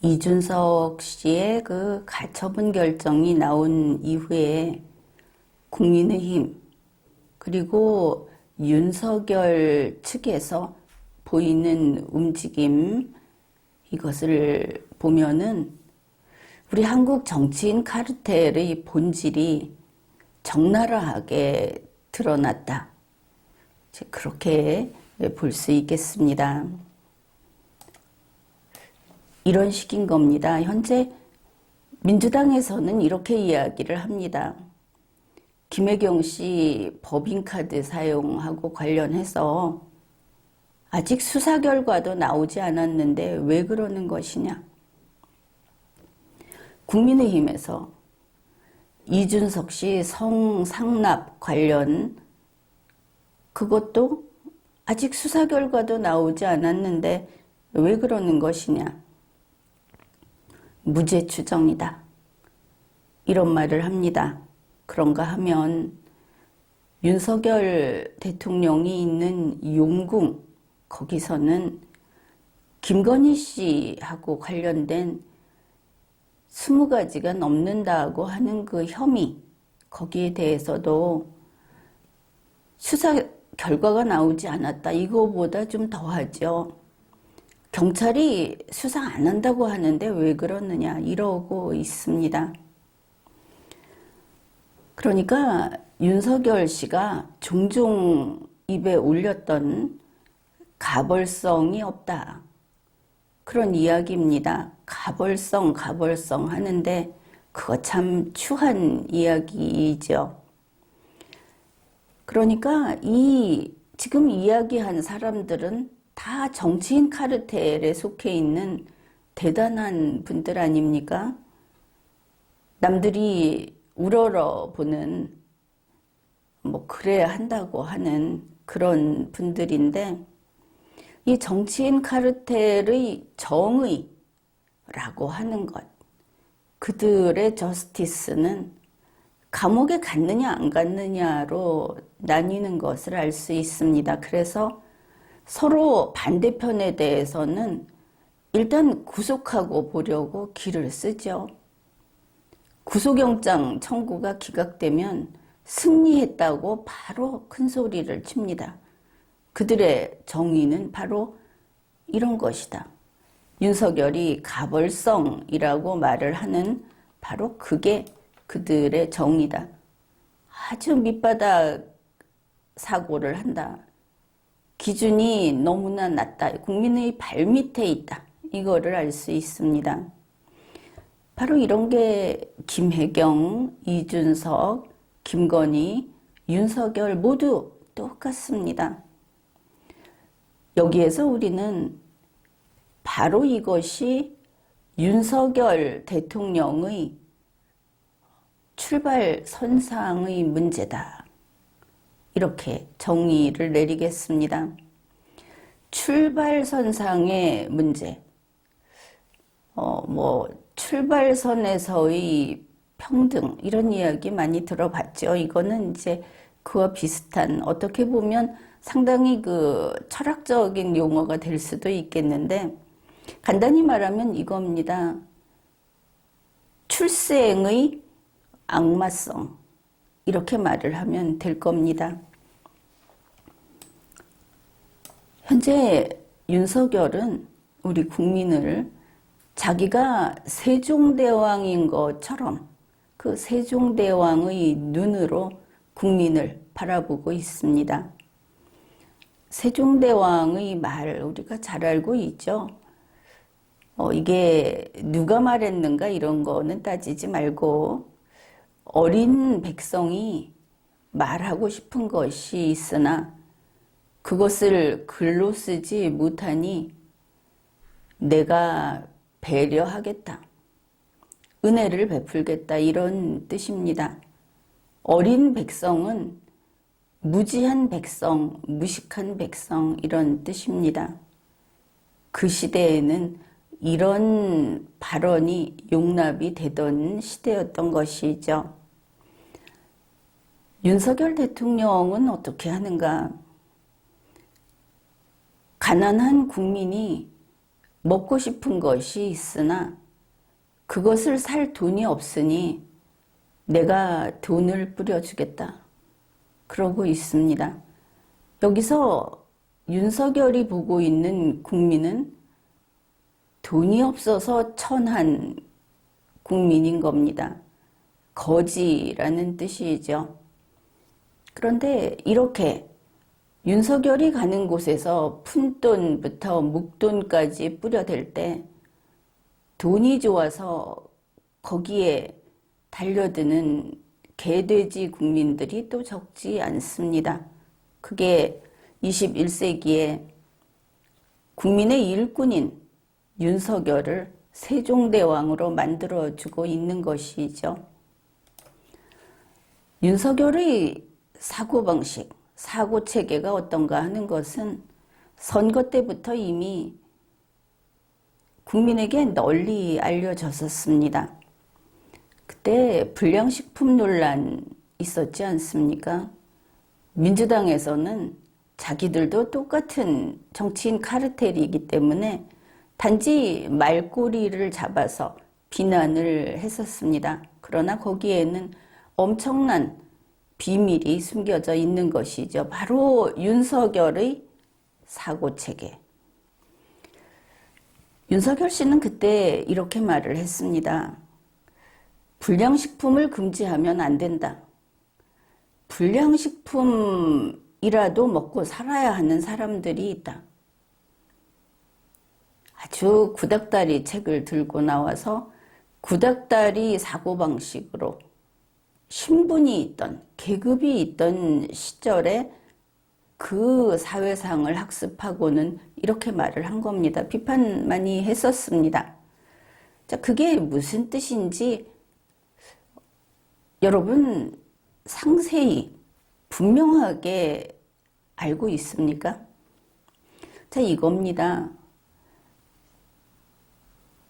이준석 씨의 그 가처분 결정이 나온 이후에 국민의힘 그리고 윤석열 측에서 보이는 움직임, 이것을 보면은 우리 한국 정치인 카르텔의 본질이 적나라하게 드러났다, 그렇게 볼 수 있겠습니다. 이런 식인 겁니다. 현재 민주당에서는 이렇게 이야기를 합니다. 김혜경 씨 법인카드 사용하고 관련해서 아직 수사 결과도 나오지 않았는데 왜 그러는 것이냐. 국민의힘에서 이준석 씨 성상납 관련, 그것도 아직 수사 결과도 나오지 않았는데 왜 그러는 것이냐. 무죄 추정이다, 이런 말을 합니다. 그런가 하면 윤석열 대통령이 있는 용궁, 거기서는 김건희 씨하고 관련된 20가지가 넘는다고 하는 그 혐의, 거기에 대해서도 수사 결과가 나오지 않았다, 이거보다 좀 더하죠. 경찰이 수사 안 한다고 하는데 왜 그러느냐, 이러고 있습니다. 그러니까 윤석열 씨가 종종 입에 올렸던 가벌성이 없다, 그런 이야기입니다. 가벌성 하는데 그거 참 추한 이야기이죠. 그러니까 지금 이야기한 사람들은 다 정치인 카르텔에 속해 있는 대단한 분들 아닙니까? 남들이 우러러 보는, 그래야 한다고 하는 그런 분들인데, 이 정치인 카르텔의 정의라고 하는 것, 그들의 저스티스는 감옥에 갔느냐 안 갔느냐로 나뉘는 것을 알 수 있습니다. 그래서 서로 반대편에 대해서는 일단 구속하고 보려고 기를 쓰죠. 구속영장 청구가 기각되면 승리했다고 바로 큰 소리를 칩니다. 그들의 정의는 바로 이런 것이다. 윤석열이 가벌성이라고 말을 하는 바로 그게 그들의 정의다. 아주 밑바닥 사고를 한다. 기준이 너무나 낮다. 국민의 발밑에 있다. 이거를 알 수 있습니다. 바로 이런 게 김혜경, 이준석, 김건희, 윤석열 모두 똑같습니다. 여기에서 우리는 바로 이것이 윤석열 대통령의 출발선상의 문제다, 이렇게 정의를 내리겠습니다. 출발선상의 문제, 출발선에서의 평등, 이런 이야기 많이 들어봤죠. 이거는 이제 그와 비슷한, 어떻게 보면 상당히 철학적인 용어가 될 수도 있겠는데, 간단히 말하면 이겁니다. 출생의 악마성, 이렇게 말을 하면 될 겁니다. 현재 윤석열은 우리 국민을 자기가 세종대왕인 것처럼 그 세종대왕의 눈으로 국민을 바라보고 있습니다. 세종대왕의 말 우리가 잘 알고 있죠. 이게 누가 말했는가 이런 거는 따지지 말고, 어린 백성이 말하고 싶은 것이 있으나 그것을 글로 쓰지 못하니 내가 배려하겠다, 은혜를 베풀겠다, 이런 뜻입니다. 어린 백성은 무지한 백성, 무식한 백성, 이런 뜻입니다. 그 시대에는 이런 발언이 용납이 되던 시대였던 것이죠. 윤석열 대통령은 어떻게 하는가? 가난한 국민이 먹고 싶은 것이 있으나 그것을 살 돈이 없으니 내가 돈을 뿌려주겠다. 그러고 있습니다. 여기서 윤석열이 보고 있는 국민은 돈이 없어서 천한 국민인 겁니다. 거지라는 뜻이죠. 그런데 이렇게 윤석열이 가는 곳에서 푼돈부터 묵돈까지 뿌려댈 때 돈이 좋아서 거기에 달려드는 개돼지 국민들이 또 적지 않습니다. 그게 21세기에 국민의 일꾼인 윤석열을 세종대왕으로 만들어주고 있는 것이죠. 윤석열의 사고방식, 사고체계가 어떤가 하는 것은 선거 때부터 이미 국민에게 널리 알려졌었습니다. 그때 불량식품 논란 있었지 않습니까? 민주당에서는 자기들도 똑같은 정치인 카르텔이기 때문에 단지 말꼬리를 잡아서 비난을 했었습니다. 그러나 거기에는 엄청난 비밀이 숨겨져 있는 것이죠. 바로 윤석열의 사고체계. 윤석열 씨는 그때 이렇게 말을 했습니다. 불량식품을 금지하면 안 된다. 불량식품이라도 먹고 살아야 하는 사람들이 있다. 아주 구닥다리 책을 들고 나와서 구닥다리 사고방식으로 신분이 있던, 계급이 있던 시절에 그 사회상을 학습하고는 이렇게 말을 한 겁니다. 비판 많이 했었습니다. 자, 그게 무슨 뜻인지 여러분 상세히 분명하게 알고 있습니까? 자, 이겁니다.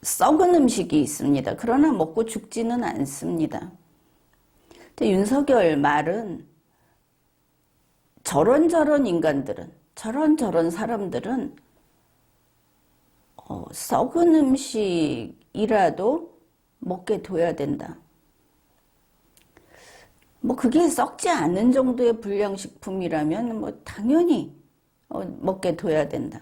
썩은 음식이 있습니다. 그러나 먹고 죽지는 않습니다. 윤석열 말은 저런 인간들은, 저런 사람들은 썩은 음식이라도 먹게 둬야 된다. 뭐 그게 썩지 않은 정도의 불량식품이라면 뭐 당연히 먹게 둬야 된다.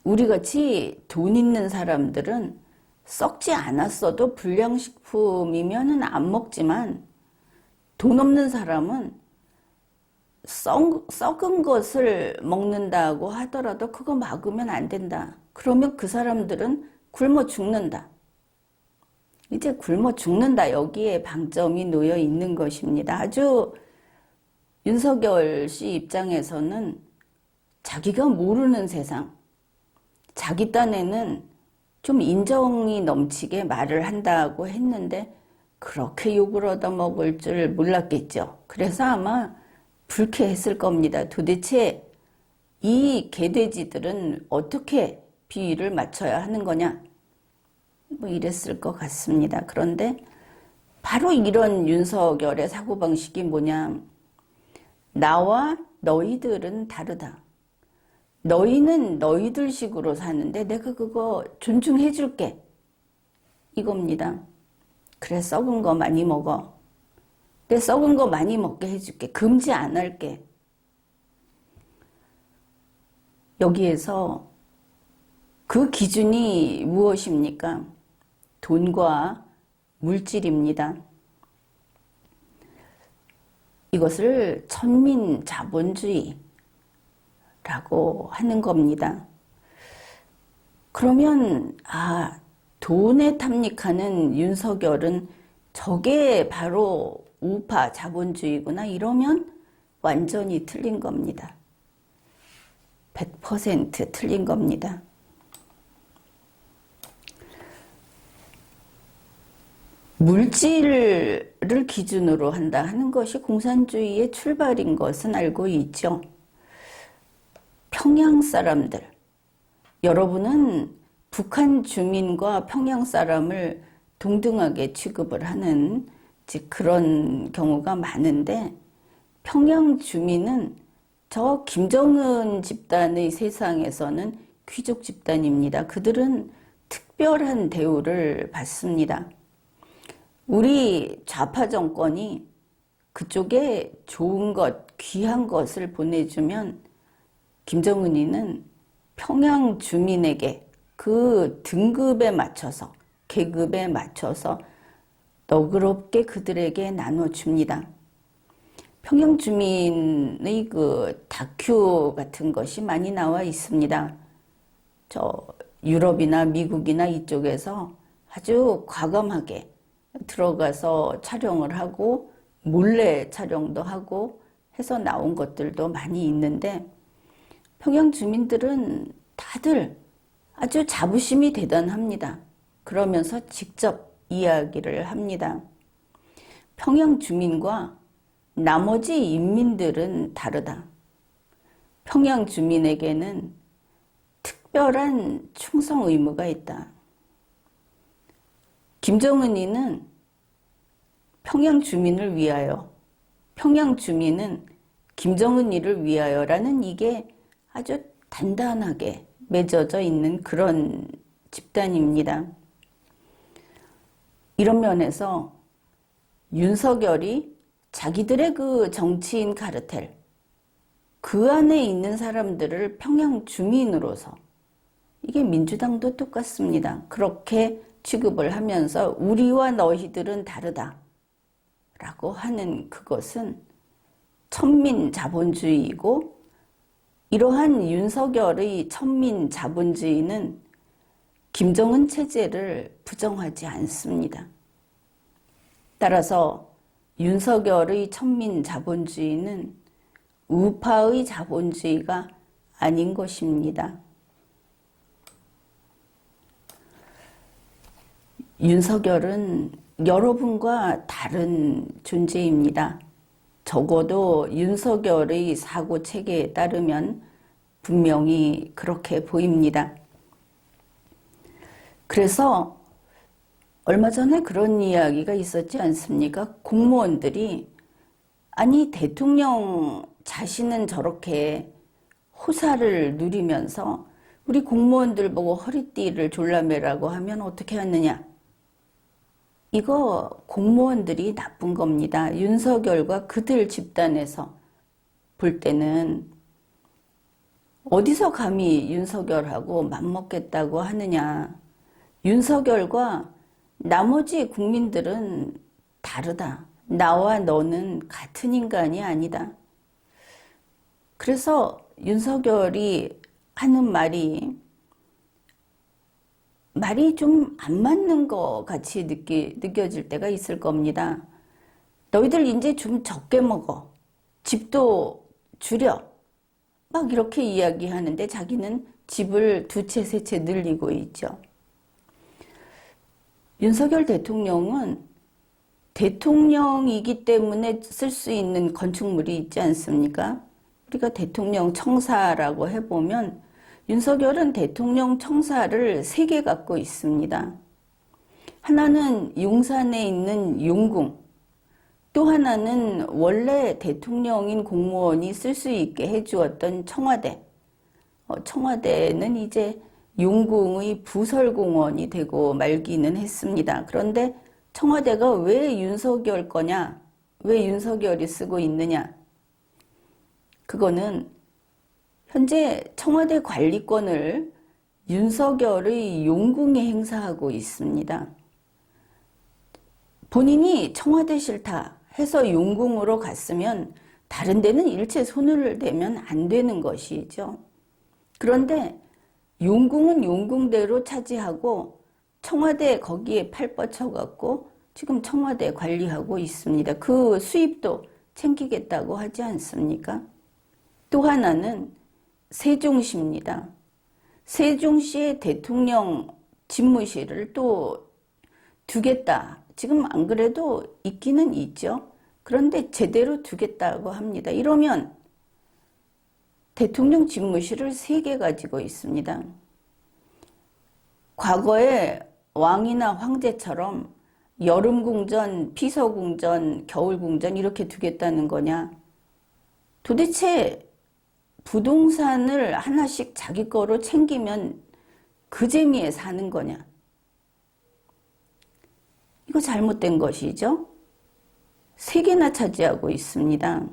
우리같이 돈 있는 사람들은 썩지 않았어도 불량식품이면 안 먹지만 돈 없는 사람은 썩은 것을 먹는다고 하더라도 그거 막으면 안 된다. 그러면 그 사람들은 굶어 죽는다. 이제 굶어 죽는다. 여기에 방점이 놓여 있는 것입니다. 아주 윤석열 씨 입장에서는 자기가 모르는 세상, 자기 딴에는 좀 인정이 넘치게 말을 한다고 했는데 그렇게 욕을 얻어먹을 줄 몰랐겠죠. 그래서 아마 불쾌했을 겁니다. 도대체 이 개돼지들은 어떻게 비위를 맞춰야 하는 거냐? 뭐 이랬을 것 같습니다. 그런데 바로 이런 윤석열의 사고방식이 뭐냐? 나와 너희들은 다르다. 너희는 너희들 식으로 사는데 내가 그거 존중해 줄게. 이겁니다. 그래, 썩은 거 많이 먹어. 내 썩은 거 많이 먹게 해줄게. 금지 안 할게. 여기에서 그 기준이 무엇입니까? 돈과 물질입니다. 이것을 천민자본주의라고 하는 겁니다. 그러면 돈에 탐닉하는 윤석열은 저게 바로 우파 자본주의구나 이러면 완전히 틀린 겁니다. 100% 틀린 겁니다. 물질을 기준으로 한다 하는 것이 공산주의의 출발인 것은 알고 있죠. 평양 사람들, 여러분은 북한 주민과 평양 사람을 동등하게 취급을 하는 그런 경우가 많은데 평양 주민은 저 김정은 집단의 세상에서는 귀족 집단입니다. 그들은 특별한 대우를 받습니다. 우리 좌파 정권이 그쪽에 좋은 것, 귀한 것을 보내주면 김정은이는 평양 주민에게 그 등급에 맞춰서, 계급에 맞춰서 너그럽게 그들에게 나눠줍니다. 평양 주민의 그 다큐 같은 것이 많이 나와 있습니다. 저 유럽이나 미국이나 이쪽에서 아주 과감하게 들어가서 촬영을 하고 몰래 촬영도 하고 해서 나온 것들도 많이 있는데, 평양 주민들은 다들 아주 자부심이 대단합니다. 그러면서 직접 이야기를 합니다. 평양 주민과 나머지 인민들은 다르다. 평양 주민에게는 특별한 충성 의무가 있다. 김정은이는 평양 주민을 위하여, 평양 주민은 김정은이를 위하여라는 이게 아주 단단하게 맺어져 있는 그런 집단입니다. 이런 면에서 윤석열이 자기들의 그 정치인 카르텔, 그 안에 있는 사람들을 평양 주민으로서, 이게 민주당도 똑같습니다. 그렇게 취급을 하면서 우리와 너희들은 다르다 라고 하는 그것은 천민 자본주의이고, 이러한 윤석열의 천민 자본주의는 김정은 체제를 부정하지 않습니다. 따라서 윤석열의 천민 자본주의는 우파의 자본주의가 아닌 것입니다. 윤석열은 여러분과 다른 존재입니다. 적어도 윤석열의 사고 체계에 따르면 분명히 그렇게 보입니다. 그래서 얼마 전에 그런 이야기가 있었지 않습니까? 공무원들이 아니 대통령 자신은 저렇게 호사를 누리면서 우리 공무원들 보고 허리띠를 졸라매라고 하면 어떻게 하느냐? 이거 공무원들이 나쁜 겁니다. 윤석열과 그들 집단에서 볼 때는 어디서 감히 윤석열하고 맘먹겠다고 하느냐. 윤석열과 나머지 국민들은 다르다. 나와 너는 같은 인간이 아니다. 그래서 윤석열이 하는 말이 좀 안 맞는 것 같이 느껴질 때가 있을 겁니다. 너희들 이제 좀 적게 먹어. 집도 줄여. 막 이렇게 이야기하는데 자기는 집을 2채, 3채 늘리고 있죠. 윤석열 대통령은 대통령이기 때문에 쓸 수 있는 건축물이 있지 않습니까? 우리가 대통령 청사라고 해보면 윤석열은 대통령 청사를 3개 갖고 있습니다. 하나는 용산에 있는 용궁, 또 하나는 원래 대통령인 공무원이 쓸 수 있게 해주었던 청와대. 청와대는 이제 용궁의 부설공원이 되고 말기는 했습니다. 그런데 청와대가 왜 윤석열 거냐? 왜 윤석열이 쓰고 있느냐? 그거는 현재 청와대 관리권을 윤석열의 용궁에 행사하고 있습니다. 본인이 청와대 싫다 해서 용궁으로 갔으면 다른 데는 일체 손을 대면 안 되는 것이죠. 그런데 용궁은 용궁대로 차지하고 청와대 거기에 팔 뻗쳐갖고 지금 청와대 관리하고 있습니다. 그 수입도 챙기겠다고 하지 않습니까? 또 하나는 세종시입니다. 세종시의 대통령 집무실을 또 두겠다. 지금 안 그래도 있기는 있죠. 그런데 제대로 두겠다고 합니다. 이러면 대통령 집무실을 3개 가지고 있습니다. 과거에 왕이나 황제처럼 여름궁전, 피서궁전, 겨울궁전 이렇게 두겠다는 거냐? 도대체 부동산을 하나씩 자기 거로 챙기면 그 재미에 사는 거냐? 이거 잘못된 것이죠. 3개나 차지하고 있습니다.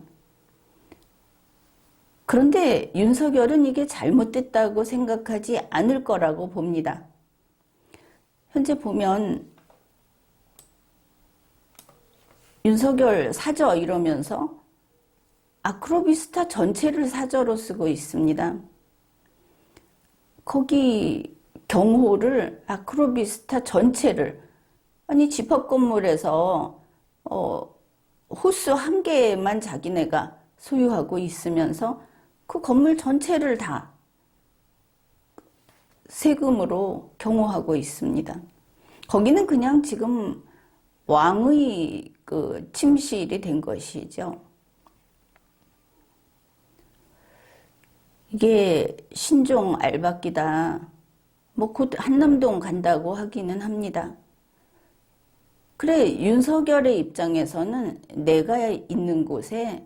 그런데 윤석열은 이게 잘못됐다고 생각하지 않을 거라고 봅니다. 현재 보면 윤석열 사저 이러면서 아크로비스타 전체를 사저로 쓰고 있습니다. 거기 경호를 아크로비스타 전체를 아니 집합 건물에서 호수 1개만 자기네가 소유하고 있으면서 그 건물 전체를 다 세금으로 경호하고 있습니다. 거기는 그냥 지금 왕의 그 침실이 된 것이죠. 이게 신종 알박기다. 뭐 곧 한남동 간다고 하기는 합니다. 그래, 윤석열의 입장에서는 내가 있는 곳에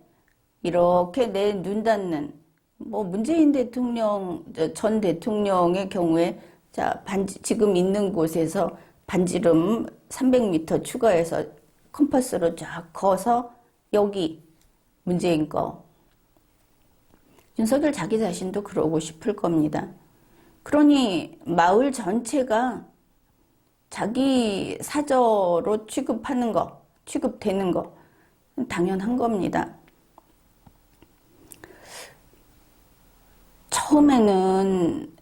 이렇게 내 눈 닿는 뭐 문재인 대통령 전 대통령의 경우에 자 지금 있는 곳에서 반지름 300m 추가해서 컴파스로 쫙 커서 여기 문재인 거. 윤석열 자기 자신도 그러고 싶을 겁니다. 그러니 마을 전체가 자기 사저로 취급되는 거 당연한 겁니다. 처음에는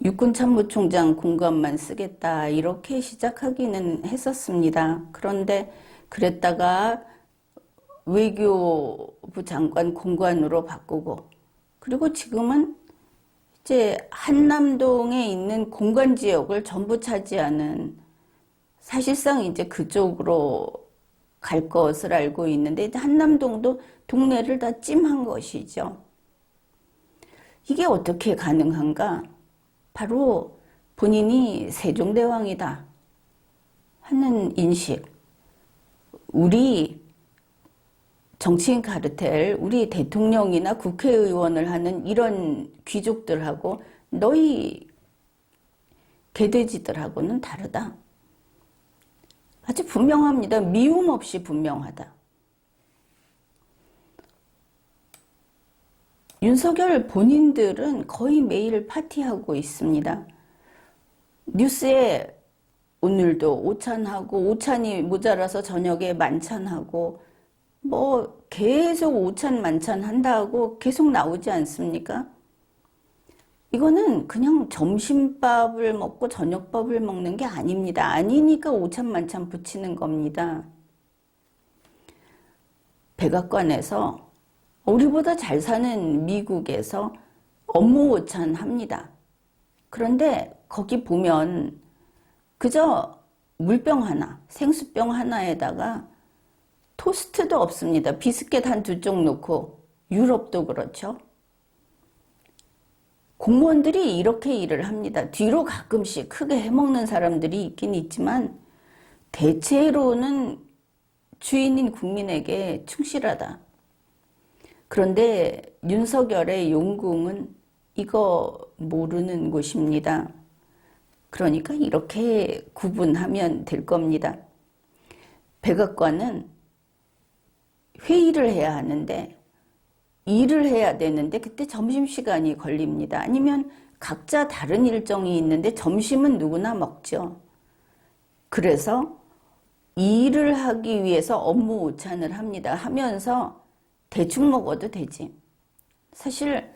육군참모총장 공간만 쓰겠다 이렇게 시작하기는 했었습니다. 그런데 그랬다가 외교부 장관 공관으로 바꾸고 그리고 지금은 이제 한남동에 있는 공간 지역을 전부 차지하는 사실상 이제 그쪽으로 갈 것을 알고 있는데 한남동도 동네를 다 찜한 것이죠. 이게 어떻게 가능한가? 바로 본인이 세종대왕이다 하는 인식. 우리 정치인 카르텔, 우리 대통령이나 국회의원을 하는 이런 귀족들하고 너희 개돼지들하고는 다르다. 아주 분명합니다. 미움 없이 분명하다. 윤석열 본인들은 거의 매일 파티하고 있습니다. 뉴스에 오늘도 오찬하고 오찬이 모자라서 저녁에 만찬하고 뭐 계속 오찬 만찬 한다고 계속 나오지 않습니까? 이거는 그냥 점심밥을 먹고 저녁밥을 먹는 게 아닙니다. 아니니까 오찬 만찬 붙이는 겁니다. 백악관에서 우리보다 잘 사는 미국에서 업무 오찬 합니다. 그런데 거기 보면 그저 물병 하나, 생수병 하나에다가 토스트도 없습니다. 비스켓 한 2쪽 놓고 유럽도 그렇죠. 공무원들이 이렇게 일을 합니다. 뒤로 가끔씩 크게 해먹는 사람들이 있긴 있지만 대체로는 주인인 국민에게 충실하다. 그런데 윤석열의 용궁은 이거 모르는 곳입니다. 그러니까 이렇게 구분하면 될 겁니다. 백악관은 회의를 해야 하는데 일을 해야 되는데 그때 점심시간이 걸립니다. 아니면 각자 다른 일정이 있는데 점심은 누구나 먹죠. 그래서 일을 하기 위해서 업무 오찬을 합니다. 하면서 대충 먹어도 되지. 사실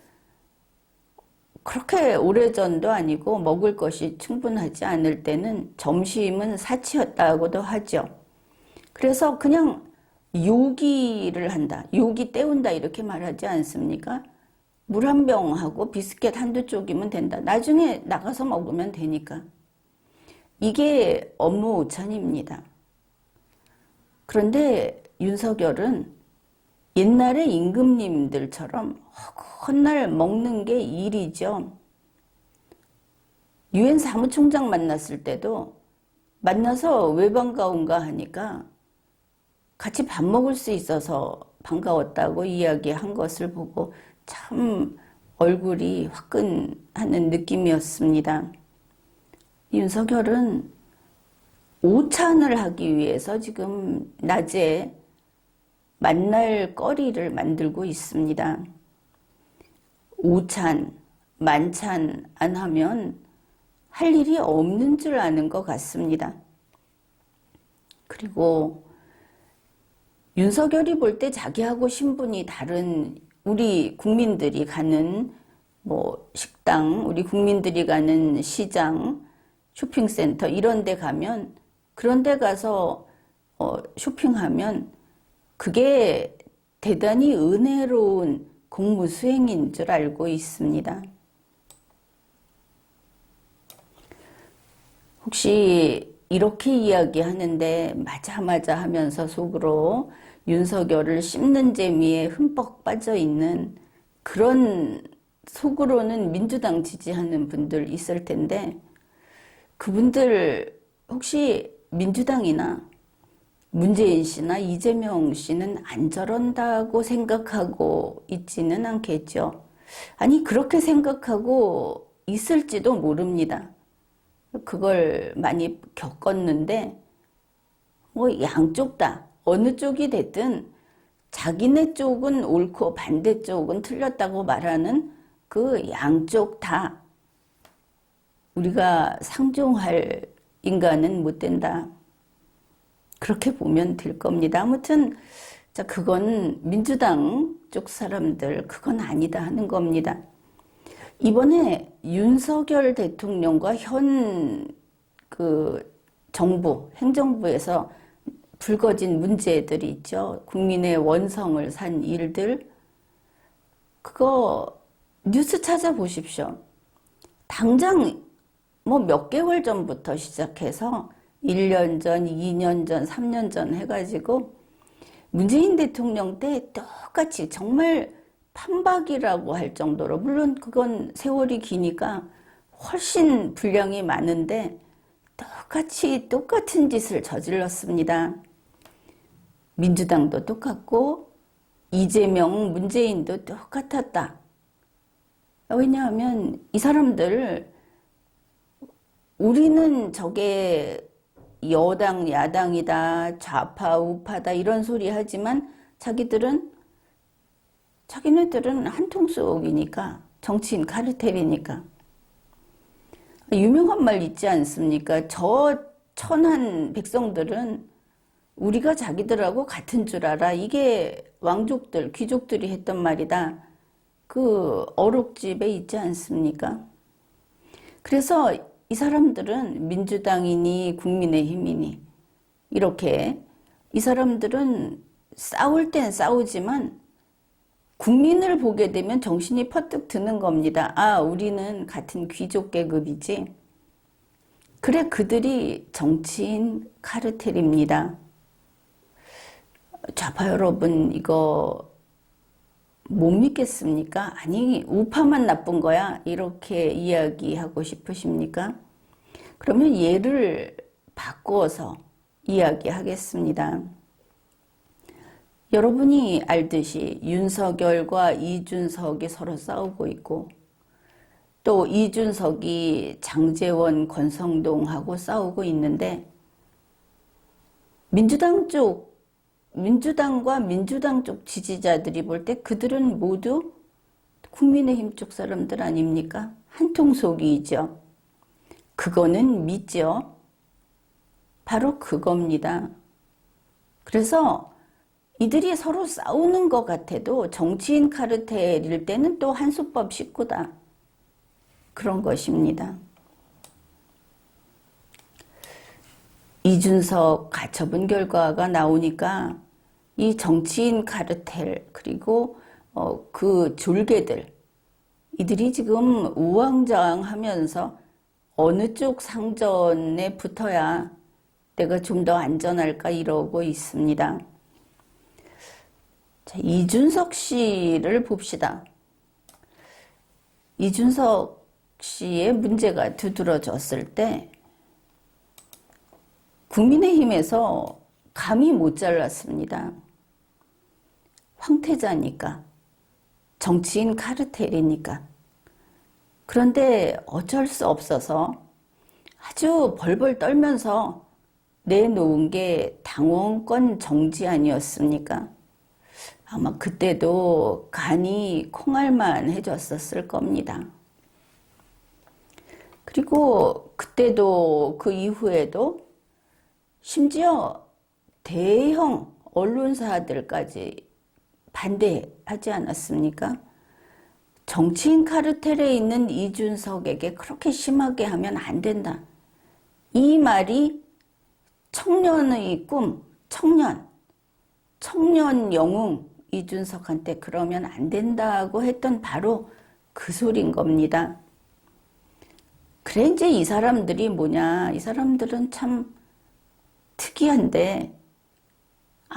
그렇게 오래전도 아니고 먹을 것이 충분하지 않을 때는 점심은 사치였다고도 하죠. 그래서 그냥 요기를 한다. 요기 때운다 이렇게 말하지 않습니까? 물 한 병하고 비스켓 한두 쪽이면 된다. 나중에 나가서 먹으면 되니까. 이게 업무 오찬입니다. 그런데 윤석열은 옛날에 임금님들처럼 헛날 먹는 게 일이죠. 유엔 사무총장 만났을 때도 만나서 왜 반가운가 하니까 같이 밥 먹을 수 있어서 반가웠다고 이야기한 것을 보고 참 얼굴이 화끈하는 느낌이었습니다. 윤석열은 오찬을 하기 위해서 지금 낮에 만날 거리를 만들고 있습니다. 오찬, 만찬 안 하면 할 일이 없는 줄 아는 것 같습니다. 그리고 윤석열이 볼 때 자기하고 신분이 다른 우리 국민들이 가는 뭐 식당, 우리 국민들이 가는 시장, 쇼핑센터 이런 데 가면 그런 데 가서 쇼핑하면 그게 대단히 은혜로운 공무 수행인 줄 알고 있습니다. 혹시 이렇게 이야기하는데 맞아 하면서 속으로 윤석열을 씹는 재미에 흠뻑 빠져 있는 그런 속으로는 민주당 지지하는 분들 있을 텐데 그분들 혹시 민주당이나 문재인 씨나 이재명 씨는 안 저런다고 생각하고 있지는 않겠죠. 아니 그렇게 생각하고 있을지도 모릅니다. 그걸 많이 겪었는데 뭐 양쪽 다 어느 쪽이 됐든 자기네 쪽은 옳고 반대쪽은 틀렸다고 말하는 그 양쪽 다 우리가 상종할 인간은 못 된다. 그렇게 보면 될 겁니다. 아무튼 자 그건 민주당 쪽 사람들 그건 아니다 하는 겁니다. 이번에 윤석열 대통령과 현 정부, 행정부에서 불거진 문제들이 있죠. 국민의 원성을 산 일들. 그거 뉴스 찾아보십시오. 당장 뭐 몇 개월 전부터 시작해서 1년 전, 2년 전, 3년 전 해가지고 문재인 대통령 때 똑같이 정말 판박이라고 할 정도로 물론 그건 세월이 기니까 훨씬 분량이 많은데 똑같이 똑같은 짓을 저질렀습니다. 민주당도 똑같고 이재명, 문재인도 똑같았다. 왜냐하면 이 사람들 우리는 저게 여당, 야당이다, 좌파, 우파다 이런 소리 하지만 자기네들은 한통 속이니까 정치인 카르텔이니까 유명한 말 있지 않습니까? 저 천한 백성들은 우리가 자기들하고 같은 줄 알아. 이게 왕족들, 귀족들이 했던 말이다. 그 어록집에 있지 않습니까? 그래서 이 사람들은 민주당이니 국민의힘이니 이렇게 이 사람들은 싸울 땐 싸우지만 국민을 보게 되면 정신이 퍼뜩 드는 겁니다. 아, 우리는 같은 귀족 계급이지. 그래, 그들이 정치인 카르텔입니다. 좌파 여러분 이거 못 믿겠습니까? 아니 우파만 나쁜 거야 이렇게 이야기하고 싶으십니까? 그러면 예를 바꾸어서 이야기하겠습니다. 여러분이 알듯이 윤석열과 이준석이 서로 싸우고 있고 또 이준석이 장제원 권성동하고 싸우고 있는데 민주당과 민주당 쪽 지지자들이 볼 때 그들은 모두 국민의힘 쪽 사람들 아닙니까? 한통속이죠. 그거는 믿죠. 바로 그겁니다. 그래서 이들이 서로 싸우는 것 같아도 정치인 카르텔일 때는 또 한수법 식구다. 그런 것입니다. 이준석 가처분 결과가 나오니까 이 정치인 카르텔 그리고 그 졸개들 이들이 지금 우왕좌왕하면서 어느 쪽 상전에 붙어야 내가 좀 더 안전할까 이러고 있습니다. 자, 이준석 씨를 봅시다. 이준석 씨의 문제가 두드러졌을 때 국민의힘에서 감히 못 잘랐습니다. 황태자니까 정치인 카르텔이니까. 그런데 어쩔 수 없어서 아주 벌벌 떨면서 내놓은 게 당원권 정지 아니었습니까? 아마 그때도 간이 콩알만 해줬었을 겁니다. 그리고 그때도 그 이후에도 심지어 대형 언론사들까지 반대하지 않았습니까? 정치인 카르텔에 있는 이준석에게 그렇게 심하게 하면 안 된다. 이 말이 청년의 꿈, 청년 영웅 이준석한테 그러면 안 된다고 했던 바로 그 소린 겁니다. 그래 이제 이 사람들이 뭐냐, 이 사람들은 참 특이한데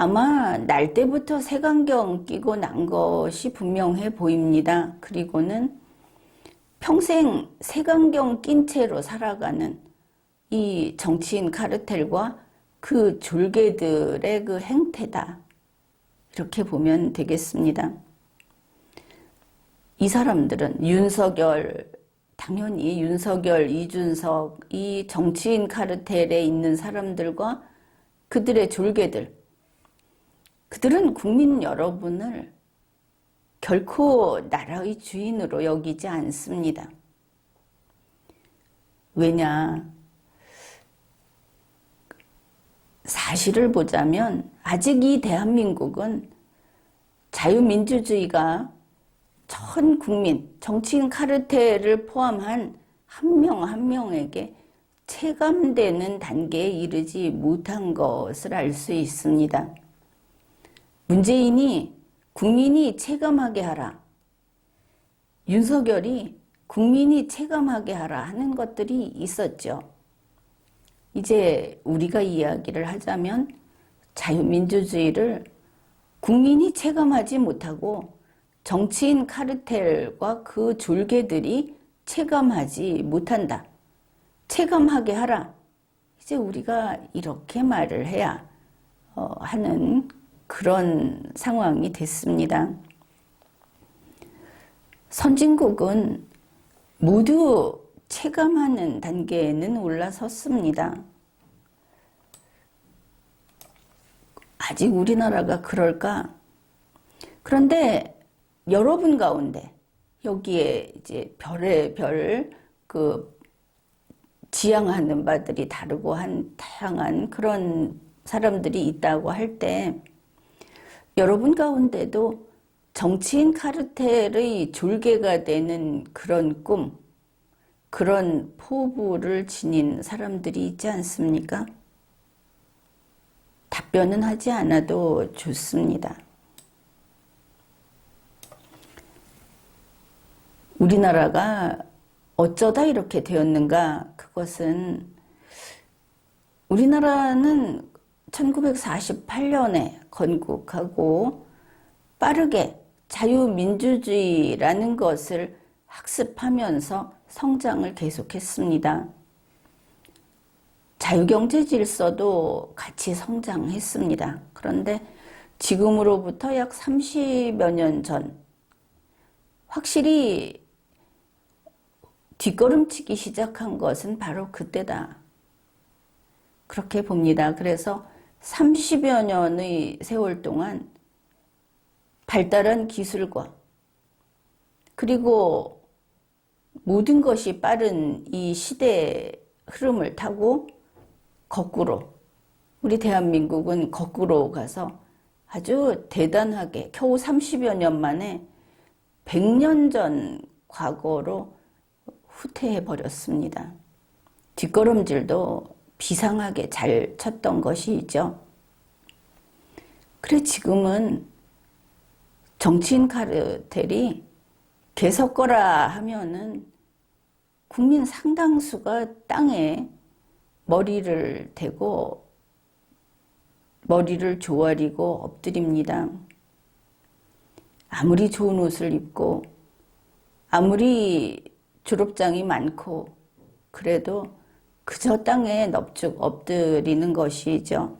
아마 날 때부터 색안경 끼고 난 것이 분명해 보입니다. 그리고는 평생 색안경 낀 채로 살아가는 이 정치인 카르텔과 그 졸개들의 그 행태다. 이렇게 보면 되겠습니다. 이 사람들은 윤석열, 당연히 윤석열, 이준석, 이 정치인 카르텔에 있는 사람들과 그들의 졸개들, 그들은 국민 여러분을 결코 나라의 주인으로 여기지 않습니다. 왜냐? 사실을 보자면 아직 이 대한민국은 자유민주주의가 전 국민, 정치인 카르텔을 포함한 한 명 한 명에게 체감되는 단계에 이르지 못한 것을 알 수 있습니다. 문재인이 국민이 체감하게 하라, 윤석열이 국민이 체감하게 하라 하는 것들이 있었죠. 이제 우리가 이야기를 하자면 자유민주주의를 국민이 체감하지 못하고 정치인 카르텔과 그 졸개들이 체감하지 못한다. 체감하게 하라. 이제 우리가 이렇게 말을 해야 하는 그런 상황이 됐습니다. 선진국은 모두 체감하는 단계에는 올라섰습니다. 아직 우리나라가 그럴까? 그런데 여러분 가운데 여기에 이제 별의별 그 지향하는 바들이 다르고 한 다양한 그런 사람들이 있다고 할 때 여러분 가운데도 정치인 카르텔의 졸개가 되는 그런 꿈, 그런 포부를 지닌 사람들이 있지 않습니까? 답변은 하지 않아도 좋습니다. 우리나라가 어쩌다 이렇게 되었는가? 그것은 우리나라는 1948년에 건국하고 빠르게 자유민주주의라는 것을 학습하면서 성장을 계속했습니다. 자유경제 질서도 같이 성장했습니다. 그런데 지금으로부터 약 30여 년 전 확실히 뒷걸음치기 시작한 것은 바로 그때다. 그렇게 봅니다. 그래서 30여 년의 세월 동안 발달한 기술과 그리고 모든 것이 빠른 이 시대의 흐름을 타고 거꾸로 우리 대한민국은 거꾸로 가서 아주 대단하게 겨우 30여 년 만에 100년 전 과거로 후퇴해 버렸습니다. 뒷걸음질도 비상하게 잘 쳤던 것이죠. 그래 지금은 정치인 카르텔이 개석거라 하면은 국민 상당수가 땅에 머리를 대고 머리를 조아리고 엎드립니다. 아무리 좋은 옷을 입고 아무리 졸업장이 많고 그래도 그저 땅에 넙죽 엎드리는 것이죠.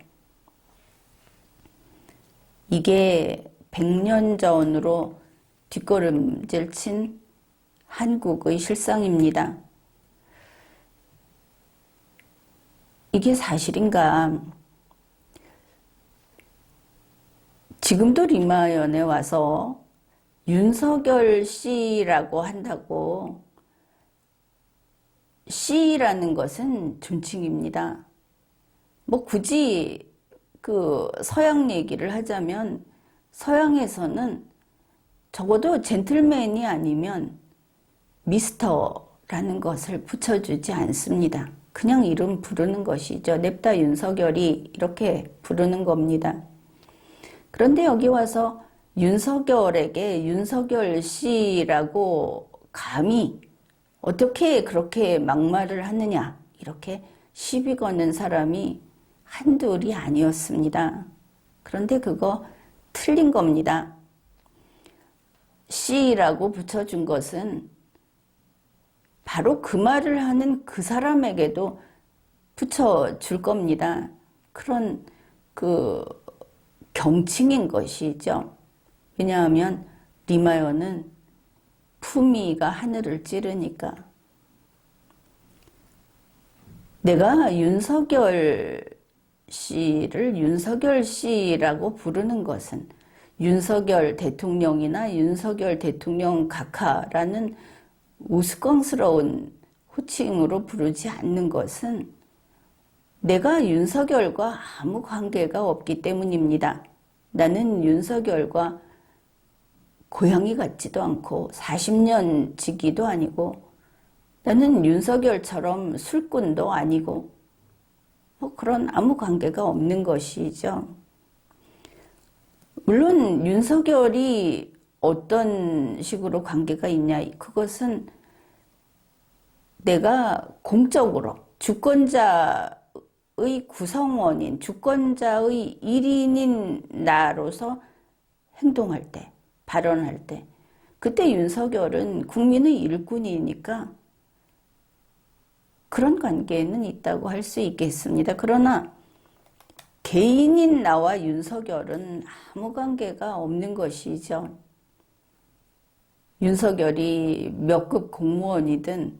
이게 100년 전으로 뒷걸음질 친 한국의 실상입니다. 이게 사실인가? 지금도 리마연에 와서 윤석열 씨라고 한다고, 씨라는 것은 존칭입니다. 뭐 굳이 그 서양 얘기를 하자면 서양에서는 적어도 젠틀맨이 아니면 미스터라는 것을 붙여주지 않습니다. 그냥 이름 부르는 것이죠. 냅다 윤석열이 이렇게 부르는 겁니다. 그런데 여기 와서 윤석열에게 윤석열 씨라고 감히 어떻게 그렇게 막말을 하느냐 이렇게 시비 거는 사람이 한둘이 아니었습니다. 그런데 그거 틀린 겁니다. 씨라고 붙여준 것은 바로 그 말을 하는 그 사람에게도 붙여줄 겁니다. 그런 그 경칭인 것이죠. 왜냐하면 리마요는 품위가 하늘을 찌르니까. 내가 윤석열 씨를 윤석열 씨라고 부르는 것은 윤석열 대통령이나 윤석열 대통령 각하라는 우스꽝스러운 호칭으로 부르지 않는 것은 내가 윤석열과 아무 관계가 없기 때문입니다. 나는 윤석열과 고향이 같지도 않고 40년 지기도 아니고 나는 윤석열처럼 술꾼도 아니고 뭐 그런 아무 관계가 없는 것이죠. 물론 윤석열이 어떤 식으로 관계가 있냐, 그것은 내가 공적으로 주권자의 구성원인, 주권자의 일인인 나로서 행동할 때, 발언할 때, 그때 윤석열은 국민의 일꾼이니까 그런 관계는 있다고 할 수 있겠습니다. 그러나 개인인 나와 윤석열은 아무 관계가 없는 것이죠. 윤석열이 몇 급 공무원이든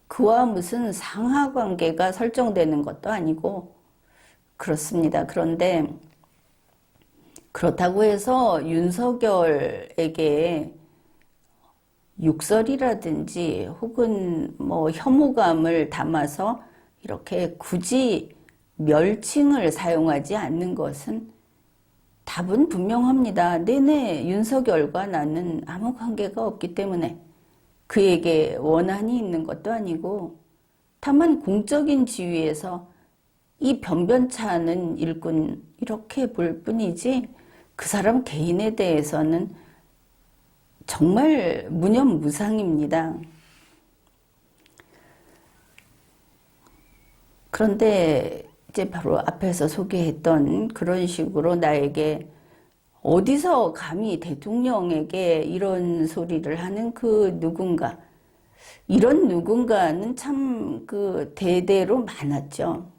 그와 무슨 상하 관계가 설정되는 것도 아니고 그렇습니다. 그런데 그렇다고 해서 윤석열에게 욕설이라든지 혹은 뭐 혐오감을 담아서 이렇게 굳이 멸칭을 사용하지 않는 것은 답은 분명합니다. 내내 윤석열과 나는 아무 관계가 없기 때문에 그에게 원한이 있는 것도 아니고 다만 공적인 지위에서 이 변변찮은 일꾼 이렇게 볼 뿐이지 그 사람 개인에 대해서는 정말 무념무상입니다. 그런데 이제 바로 앞에서 소개했던 그런 식으로 나에게 어디서 감히 대통령에게 이런 소리를 하는 그 누군가, 이런 누군가는 참 그 대대로 많았죠.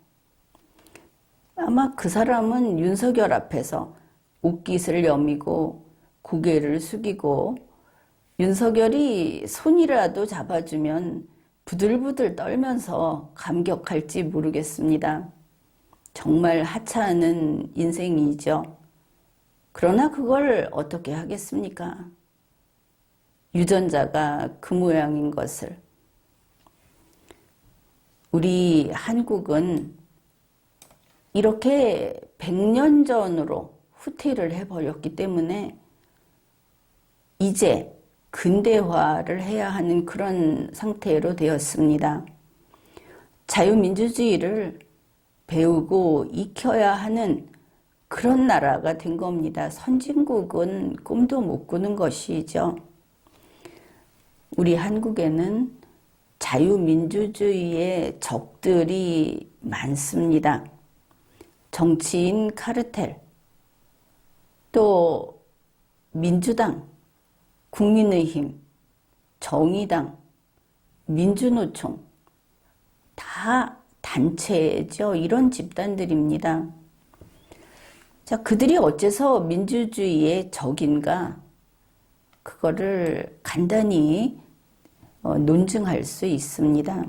아마 그 사람은 윤석열 앞에서 옷깃을 여미고 고개를 숙이고 윤석열이 손이라도 잡아주면 부들부들 떨면서 감격할지 모르겠습니다. 정말 하찮은 인생이죠. 그러나 그걸 어떻게 하겠습니까? 유전자가 그 모양인 것을. 우리 한국은 이렇게 100년 전으로 후퇴를 해버렸기 때문에 이제 근대화를 해야 하는 그런 상태로 되었습니다. 자유민주주의를 배우고 익혀야 하는 그런 나라가 된 겁니다. 선진국은 꿈도 못 꾸는 것이죠. 우리 한국에는 자유민주주의의 적들이 많습니다. 정치인 카르텔, 또 민주당, 국민의힘, 정의당, 민주노총 다 단체죠. 이런 집단들입니다. 자, 그들이 어째서 민주주의의 적인가? 그거를 간단히 논증할 수 있습니다.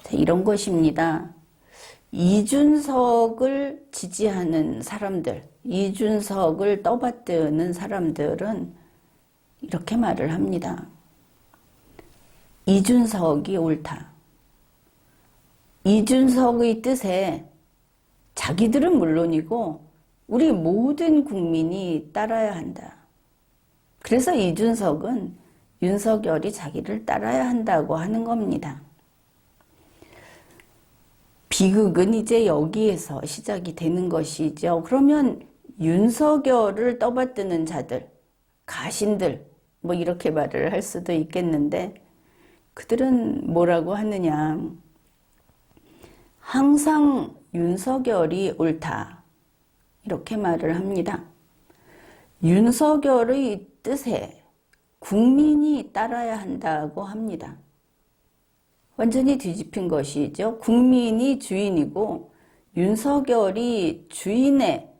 자, 이런 것입니다. 이준석을 지지하는 사람들, 이준석을 떠받드는 사람들은 이렇게 말을 합니다. 이준석이 옳다. 이준석의 뜻에 자기들은 물론이고 우리 모든 국민이 따라야 한다. 그래서 이준석은 윤석열이 자기를 따라야 한다고 하는 겁니다. 비극은 이제 여기에서 시작이 되는 것이죠. 그러면 윤석열을 떠받드는 자들, 가신들, 뭐 이렇게 말을 할 수도 있겠는데 그들은 뭐라고 하느냐. 항상 윤석열이 옳다. 이렇게 말을 합니다. 윤석열의 뜻에 국민이 따라야 한다고 합니다. 완전히 뒤집힌 것이죠. 국민이 주인이고 윤석열이 주인에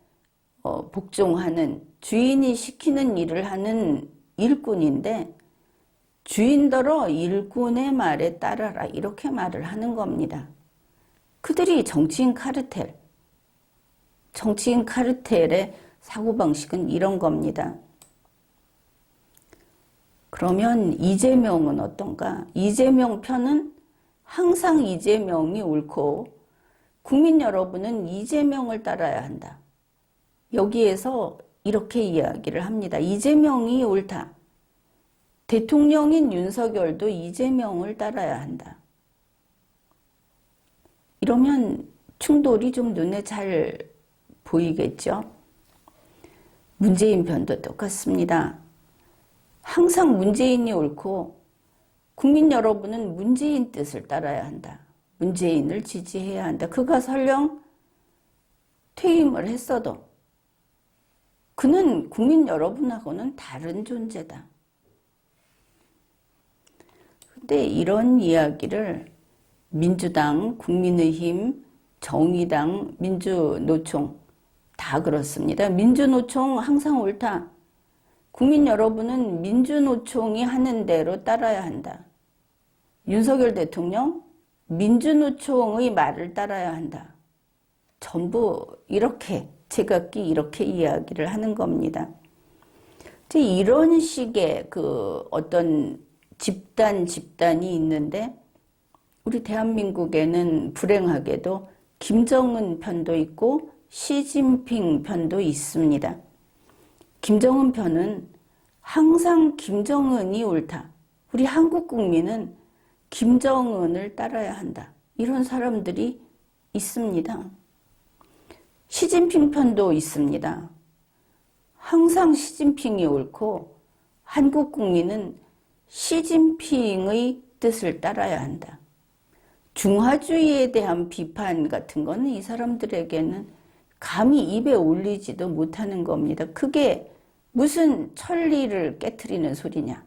복종하는, 주인이 시키는 일을 하는 일꾼인데 주인더러 일꾼의 말에 따라라 이렇게 말을 하는 겁니다. 그들이 정치인 카르텔의 사고방식은 이런 겁니다. 그러면 이재명은 어떤가? 이재명 편은 항상 이재명이 옳고 국민 여러분은 이재명을 따라야 한다. 여기에서 이렇게 이야기를 합니다. 이재명이 옳다. 대통령인 윤석열도 이재명을 따라야 한다. 이러면 충돌이 좀 눈에 잘 보이겠죠? 문재인 편도 똑같습니다. 항상 문재인이 옳고 국민 여러분은 문재인 뜻을 따라야 한다. 문재인을 지지해야 한다. 그가 설령 퇴임을 했어도 그는 국민 여러분하고는 다른 존재다. 근데 이런 이야기를 민주당, 국민의힘, 정의당, 민주노총 다 그렇습니다. 민주노총 항상 옳다. 국민 여러분은 민주노총이 하는 대로 따라야 한다. 윤석열 대통령, 민주노총의 말을 따라야 한다. 전부 이렇게 제각기 이렇게 이야기를 하는 겁니다. 이런 식의 어떤 집단이 있는데 우리 대한민국에는 불행하게도 김정은 편도 있고 시진핑 편도 있습니다. 김정은 편은 항상 김정은이 옳다. 우리 한국 국민은 김정은을 따라야 한다. 이런 사람들이 있습니다. 시진핑 편도 있습니다. 항상 시진핑이 옳고 한국 국민은 시진핑의 뜻을 따라야 한다. 중화주의에 대한 비판 같은 거는 이 사람들에게는 감히 입에 올리지도 못하는 겁니다. 그게 무슨 천리를 깨트리는 소리냐.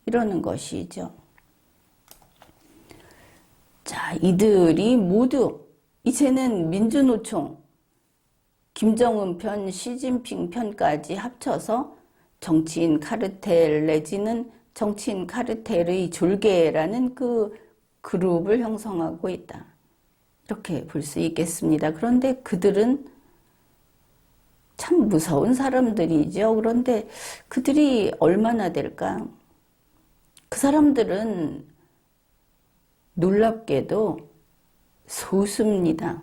이러는 것이죠. 자, 이들이 모두 이제는 민주노총, 김정은 편, 시진핑 편까지 합쳐서 정치인 카르텔 내지는 정치인 카르텔의 졸개라는 그 그룹을 형성하고 있다. 이렇게 볼 수 있겠습니다. 그런데 그들은 참 무서운 사람들이죠. 그런데 그들이 얼마나 될까? 그 사람들은 놀랍게도 소수입니다.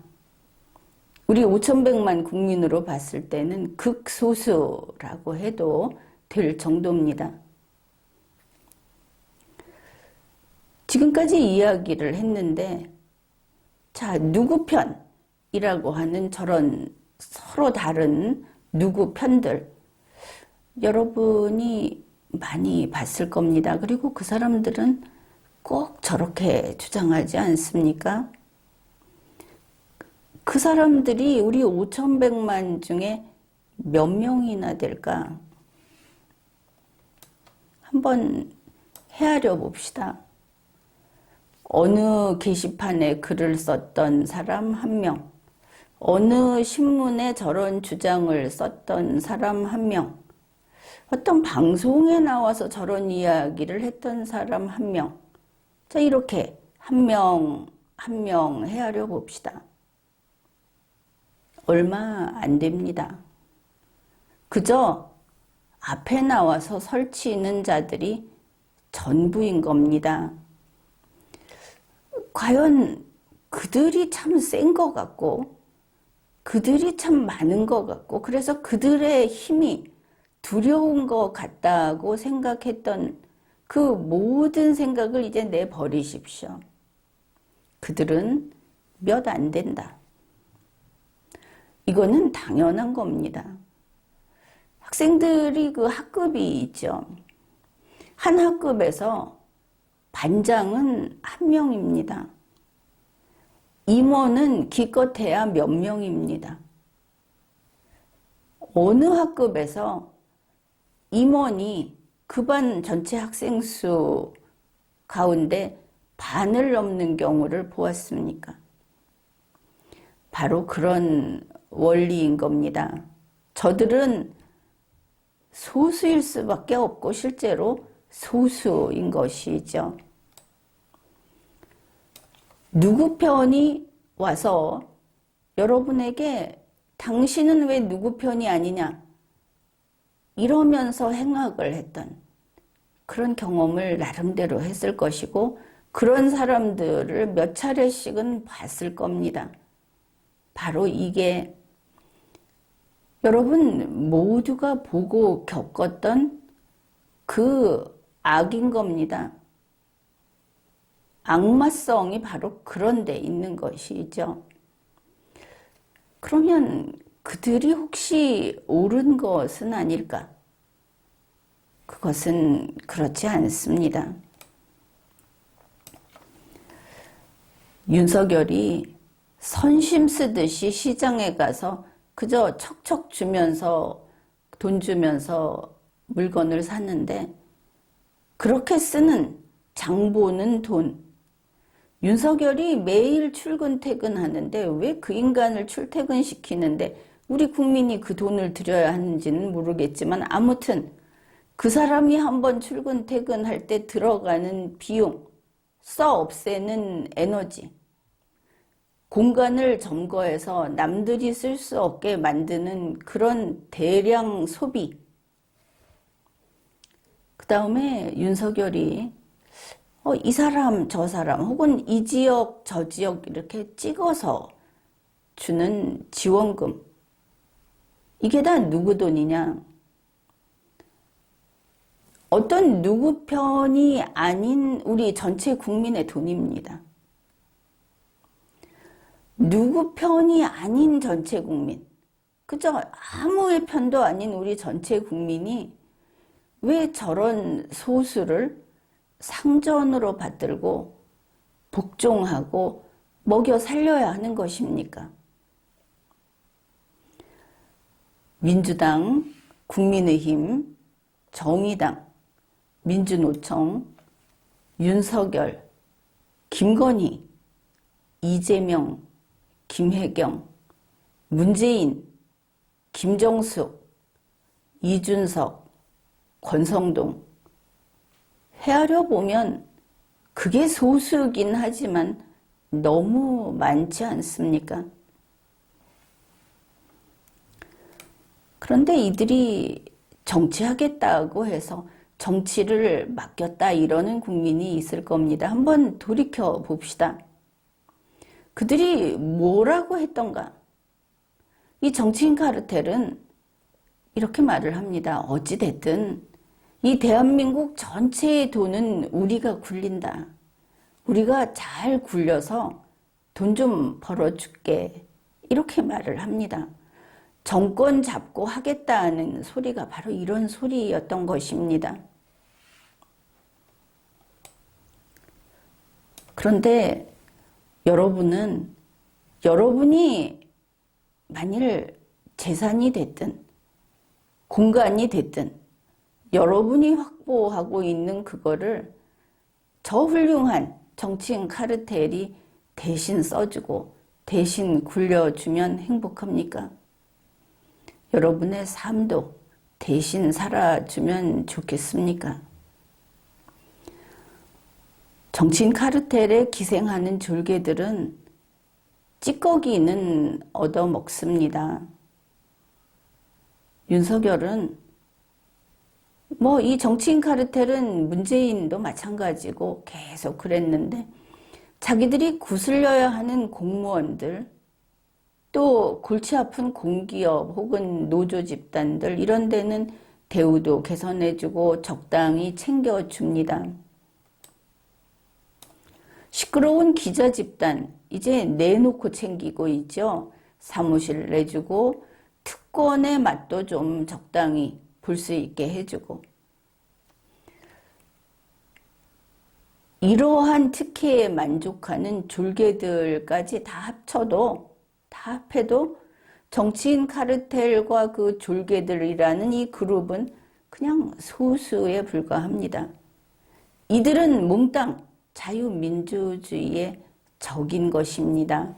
우리 5,100만 국민으로 봤을 때는 극소수라고 해도 될 정도입니다. 지금까지 이야기를 했는데 자, 누구 편이라고 하는 저런 서로 다른 누구 편들 여러분이 많이 봤을 겁니다. 그리고 그 사람들은 꼭 저렇게 주장하지 않습니까? 그 사람들이 우리 5,100만 중에 몇 명이나 될까? 한번 헤아려 봅시다. 어느 게시판에 글을 썼던 사람 한 명, 어느 신문에 저런 주장을 썼던 사람 한 명, 어떤 방송에 나와서 저런 이야기를 했던 사람 한 명. 자, 이렇게 한 명, 한 명 헤아려 봅시다. 얼마 안 됩니다. 그저 앞에 나와서 설치는 자들이 전부인 겁니다. 과연 그들이 참 센 것 같고, 그들이 참 많은 것 같고, 그래서 그들의 힘이 두려운 것 같다고 생각했던 그 모든 생각을 이제 내버리십시오. 그들은 몇 안 된다. 이거는 당연한 겁니다. 학생들이 그 학급이 있죠. 한 학급에서 반장은 한 명입니다. 임원은 기껏해야 몇 명입니다. 어느 학급에서 임원이 그 반 전체 학생 수 가운데 반을 넘는 경우를 보았습니까? 바로 그런 원리인 겁니다. 저들은 소수일 수밖에 없고 실제로 소수인 것이죠. 누구 편이 와서 여러분에게 당신은 왜 누구 편이 아니냐 이러면서 행악을 했던 그런 경험을 나름대로 했을 것이고 그런 사람들을 몇 차례씩은 봤을 겁니다. 바로 이게 여러분 모두가 보고 겪었던 그 악인 겁니다. 악마성이 바로 그런 데 있는 것이죠. 그러면 그들이 혹시 옳은 것은 아닐까? 그것은 그렇지 않습니다. 윤석열이 선심 쓰듯이 시장에 가서 그저 척척 주면서 돈 주면서 물건을 샀는데 그렇게 쓰는 장보는 돈. 윤석열이 매일 출근 퇴근하는데 왜 그 인간을 출퇴근시키는데 우리 국민이 그 돈을 들여야 하는지는 모르겠지만 아무튼 그 사람이 한번 출근 퇴근할 때 들어가는 비용, 써 없애는 에너지, 공간을 점거해서 남들이 쓸 수 없게 만드는 그런 대량 소비. 그 다음에 윤석열이 이 사람 저 사람 혹은 이 지역 저 지역 이렇게 찍어서 주는 지원금. 이게 다 누구 돈이냐? 어떤 누구 편이 아닌 우리 전체 국민의 돈입니다. 누구 편이 아닌 전체 국민. 그저 아무의 편도 아닌 우리 전체 국민이 왜 저런 소수를 상전으로 받들고 복종하고 먹여 살려야 하는 것입니까? 민주당, 국민의힘, 정의당, 민주노총, 윤석열, 김건희, 이재명, 김혜경, 문재인, 김정숙, 이준석, 권성동 헤아려 보면 그게 소수긴 하지만 너무 많지 않습니까? 그런데 이들이 정치하겠다고 해서 정치를 맡겼다 이러는 국민이 있을 겁니다. 한번 돌이켜 봅시다. 그들이 뭐라고 했던가? 이 정치인 카르텔은 이렇게 말을 합니다. 어찌됐든 이 대한민국 전체의 돈은 우리가 굴린다. 우리가 잘 굴려서 돈 좀 벌어줄게. 이렇게 말을 합니다. 정권 잡고 하겠다는 소리가 바로 이런 소리였던 것입니다. 그런데 여러분이 만일 재산이 됐든 공간이 됐든 여러분이 확보하고 있는 그거를 저 훌륭한 정치인 카르텔이 대신 써주고 대신 굴려주면 행복합니까? 여러분의 삶도 대신 살아주면 좋겠습니까? 정치인 카르텔에 기생하는 졸개들은 찌꺼기는 얻어먹습니다. 윤석열은 뭐 이 정치인 카르텔은 문재인도 마찬가지고 계속 그랬는데 자기들이 구슬려야 하는 공무원들 또 골치 아픈 공기업 혹은 노조 집단들 이런 데는 대우도 개선해주고 적당히 챙겨줍니다. 시끄러운 기자 집단 이제 내놓고 챙기고 있죠. 사무실 내주고 특권의 맛도 좀 적당히 볼 수 있게 해주고 이러한 특혜에 만족하는 졸개들까지 다 합해도 정치인 카르텔과 그 졸개들이라는 이 그룹은 그냥 소수에 불과합니다. 이들은 몽땅 자유민주주의의 적인 것입니다.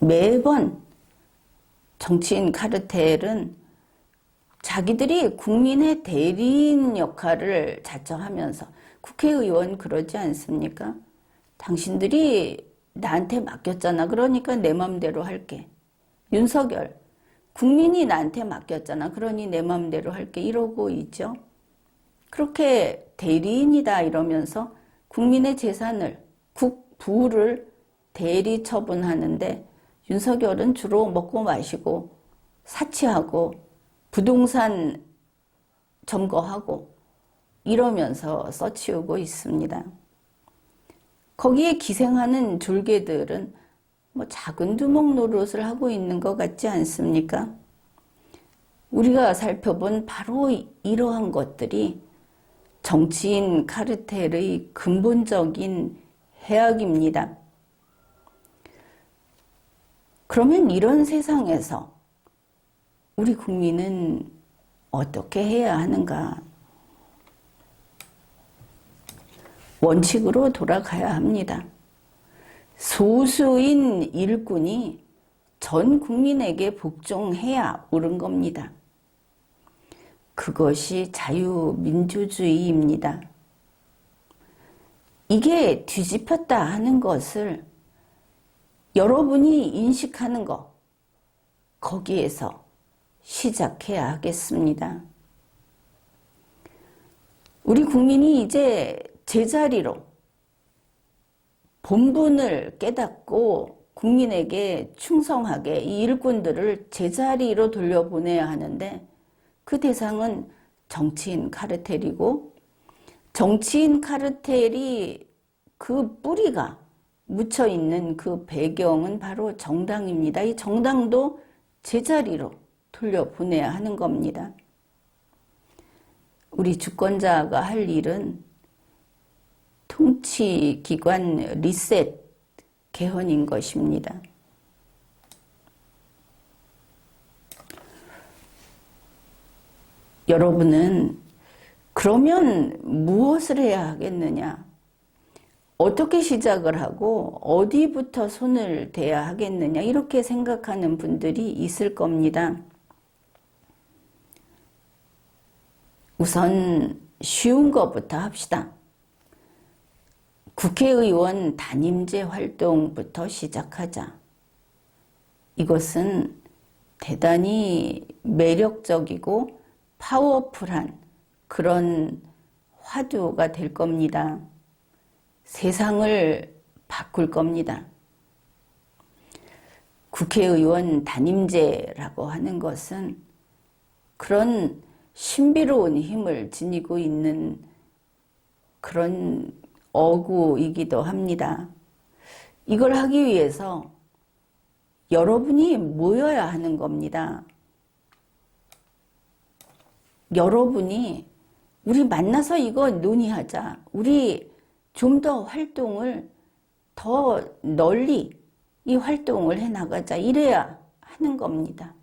매번 정치인 카르텔은 자기들이 국민의 대리인 역할을 자처하면서 국회의원 그러지 않습니까? 당신들이 나한테 맡겼잖아. 그러니까 내 맘대로 할게. 윤석열, 국민이 나한테 맡겼잖아. 그러니 내 맘대로 할게. 이러고 있죠. 그렇게 대리인이다 이러면서 국민의 재산을, 국부를 대리 처분하는데 윤석열은 주로 먹고 마시고 사치하고 부동산 점거하고 이러면서 써치우고 있습니다. 거기에 기생하는 졸개들은 뭐 작은 두목 노릇을 하고 있는 것 같지 않습니까? 우리가 살펴본 바로 이러한 것들이 정치인 카르텔의 근본적인 해악입니다. 그러면 이런 세상에서 우리 국민은 어떻게 해야 하는가? 원칙으로 돌아가야 합니다. 소수인 일꾼이 전 국민에게 복종해야 옳은 겁니다. 그것이 자유민주주의입니다. 이게 뒤집혔다 하는 것을 여러분이 인식하는 것, 거기에서 시작해야 하겠습니다. 우리 국민이 이제 제자리로 본분을 깨닫고 국민에게 충성하게 이 일꾼들을 제자리로 돌려보내야 하는데 그 대상은 정치인 카르텔이고 정치인 카르텔이 그 뿌리가 묻혀있는 그 배경은 바로 정당입니다. 이 정당도 제자리로 돌려보내야 하는 겁니다. 우리 주권자가 할 일은 통치기관 리셋 개헌인 것입니다. 여러분은 그러면 무엇을 해야 하겠느냐? 어떻게 시작을 하고 어디부터 손을 대야 하겠느냐 이렇게 생각하는 분들이 있을 겁니다. 우선 쉬운 것부터 합시다. 국회의원 단임제 활동부터 시작하자. 이것은 대단히 매력적이고 파워풀한 그런 화두가 될 겁니다. 세상을 바꿀 겁니다. 국회의원 단임제라고 하는 것은 그런 신비로운 힘을 지니고 있는 그런 어구이기도 합니다. 이걸 하기 위해서 여러분이 모여야 하는 겁니다. 여러분이 우리 만나서 이거 논의하자. 우리 좀 더 활동을 더 널리 이 활동을 해나가자. 이래야 하는 겁니다.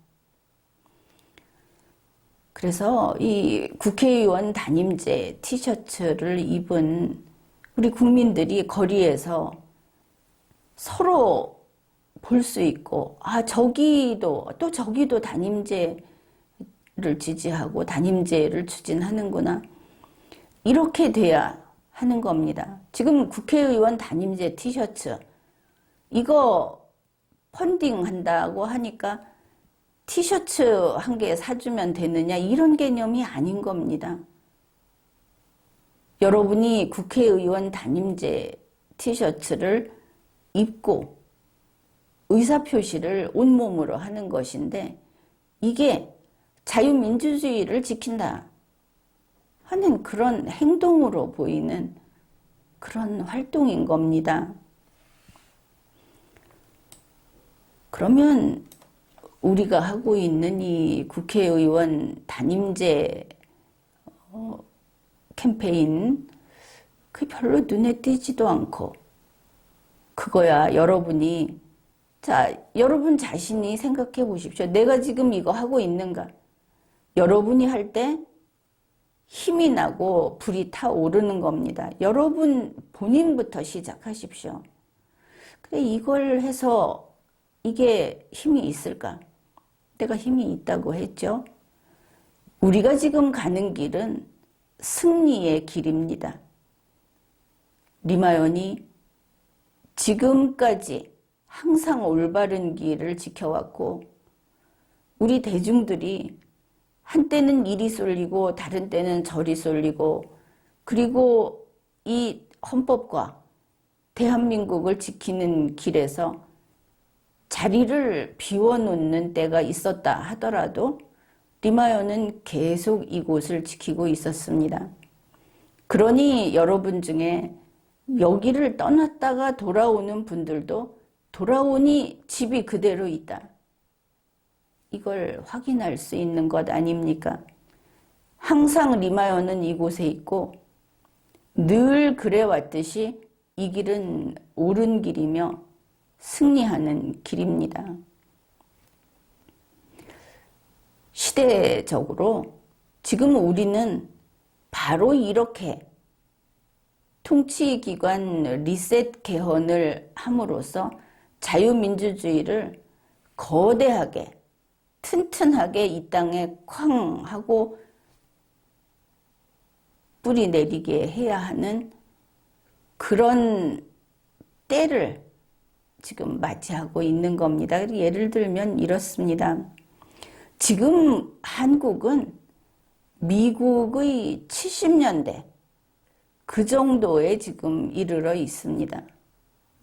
그래서 이 국회의원 단임제 티셔츠를 입은 우리 국민들이 거리에서 서로 볼 수 있고, 아, 저기도 단임제를 지지하고 단임제를 추진하는구나. 이렇게 돼야 하는 겁니다. 지금 국회의원 단임제 티셔츠, 이거 펀딩 한다고 하니까 티셔츠 한 개 사주면 되느냐, 이런 개념이 아닌 겁니다. 여러분이 국회의원 단임제 티셔츠를 입고 의사표시를 온몸으로 하는 것인데, 이게 자유민주주의를 지킨다 하는 그런 행동으로 보이는 그런 활동인 겁니다. 그러면 우리가 하고 있는 이 국회의원 단임제 캠페인, 그 별로 눈에 띄지도 않고, 그거야 여러분이, 자, 여러분 자신이 생각해 보십시오. 내가 지금 이거 하고 있는가? 여러분이 할 때 힘이 나고 불이 타오르는 겁니다. 여러분 본인부터 시작하십시오. 근데 이걸 해서 이게 힘이 있을까? 내가 힘이 있다고 했죠. 우리가 지금 가는 길은 승리의 길입니다. 리마연이 지금까지 항상 올바른 길을 지켜왔고, 우리 대중들이 한때는 이리 쏠리고 다른 때는 저리 쏠리고, 그리고 이 헌법과 대한민국을 지키는 길에서 자리를 비워놓는 때가 있었다 하더라도 리마연은 계속 이곳을 지키고 있었습니다. 그러니 여러분 중에 여기를 떠났다가 돌아오는 분들도 돌아오니 집이 그대로 있다, 이걸 확인할 수 있는 것 아닙니까? 항상 리마연은 이곳에 있고 늘 그래왔듯이 이 길은 옳은 길이며 승리하는 길입니다. 시대적으로 지금 우리는 바로 이렇게 통치기관 리셋 개헌을 함으로써 자유민주주의를 거대하게 튼튼하게 이 땅에 쾅 하고 뿌리 내리게 해야 하는 그런 때를 지금 맞이하고 있는 겁니다. 예를 들면 이렇습니다. 지금 한국은 미국의 70년대 그 정도에 지금 이르러 있습니다.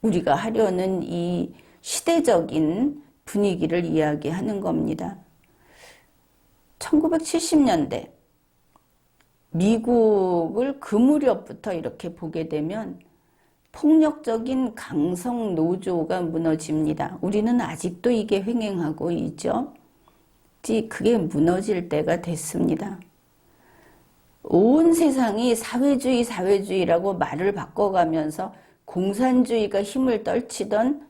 우리가 하려는 이 시대적인 분위기를 이야기하는 겁니다. 1970년대 미국을 그 무렵부터 이렇게 보게 되면 폭력적인 강성 노조가 무너집니다. 우리는 아직도 이게 횡행하고 있죠. 그게 무너질 때가 됐습니다. 온 세상이 사회주의라고 말을 바꿔가면서 공산주의가 힘을 떨치던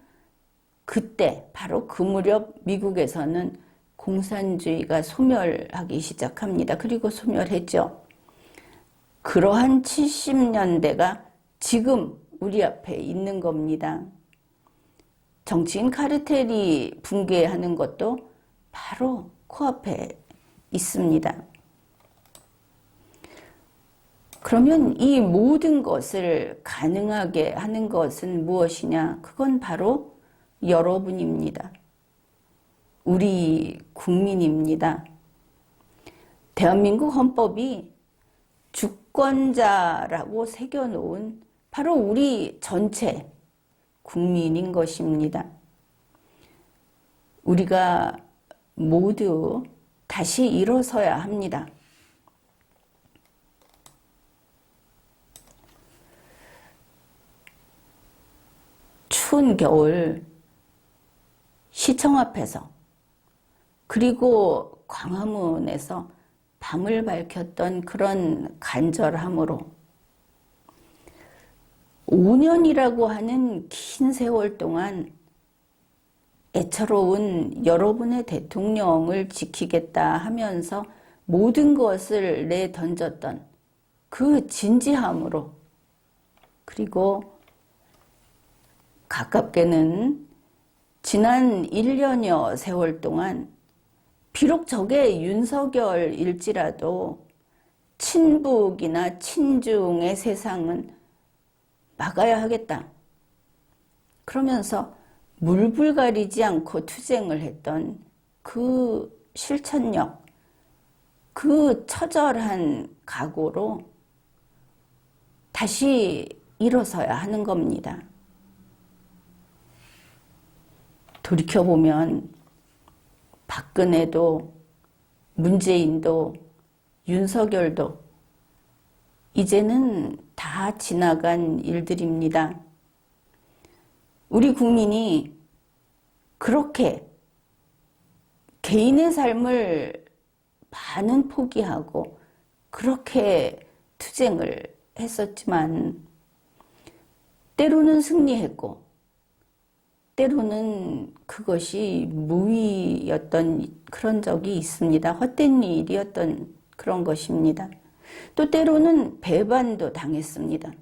그때, 바로 그 무렵 미국에서는 공산주의가 소멸하기 시작합니다. 그리고 소멸했죠. 그러한 70년대가 지금 우리 앞에 있는 겁니다. 정치인 카르텔이 붕괴하는 것도 바로 코앞에 있습니다. 그러면 이 모든 것을 가능하게 하는 것은 무엇이냐? 그건 바로 여러분입니다. 우리 국민입니다. 대한민국 헌법이 주권자라고 새겨놓은 바로 우리 전체 국민인 것입니다. 우리가 모두 다시 일어서야 합니다. 추운 겨울 시청 앞에서 그리고 광화문에서 밤을 밝혔던 그런 간절함으로 5년이라고 하는 긴 세월 동안 애처로운 여러분의 대통령을 지키겠다 하면서 모든 것을 내던졌던 그 진지함으로, 그리고 가깝게는 지난 1년여 세월 동안 비록 저게 윤석열일지라도 친북이나 친중의 세상은 막아야 하겠다. 그러면서 물불 가리지 않고 투쟁을 했던 그 실천력, 그 처절한 각오로 다시 일어서야 하는 겁니다. 돌이켜보면 박근혜도 문재인도 윤석열도 이제는 다 지나간 일들입니다. 우리 국민이 그렇게 개인의 삶을 반은 포기하고 그렇게 투쟁을 했었지만 때로는 승리했고 때로는 그것이 무의였던 그런 적이 있습니다. 헛된 일이었던 그런 것입니다. 또 때로는 배반도 당했습니다.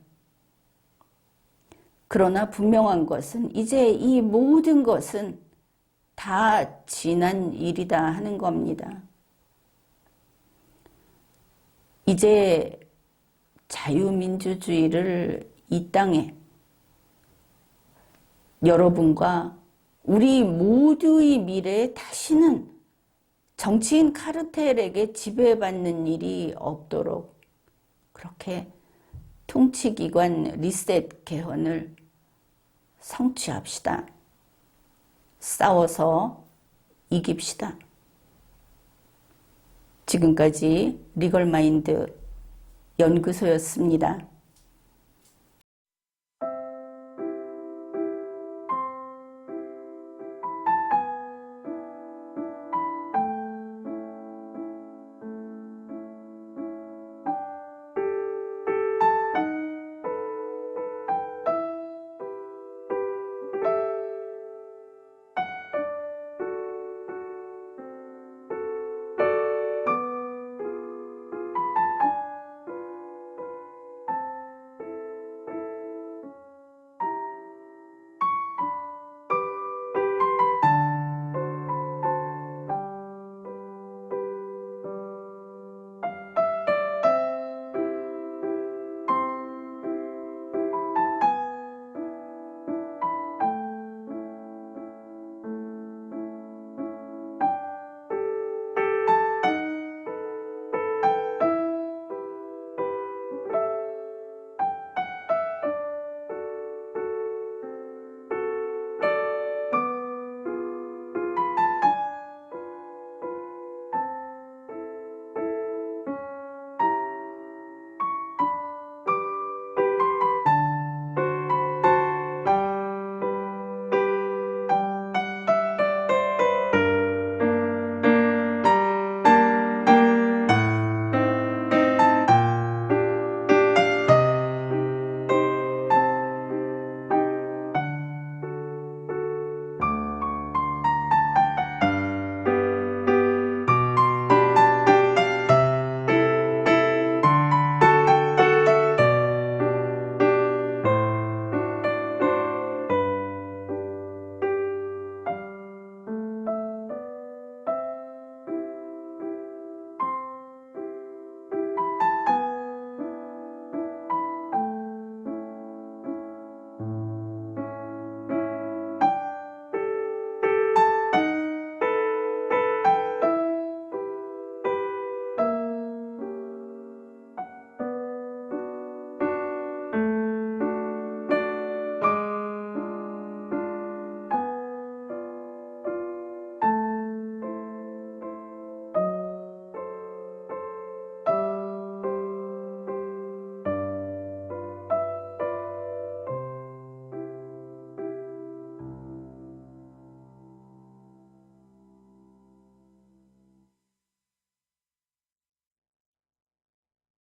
그러나 분명한 것은 이제 이 모든 것은 다 지난 일이다 하는 겁니다. 이제 자유민주주의를 이 땅에 여러분과 우리 모두의 미래에 다시는 정치인 카르텔에게 지배받는 일이 없도록 그렇게 통치기관 리셋 개헌을 성취합시다. 싸워서 이깁시다. 지금까지 리걸마인드 연구소였습니다.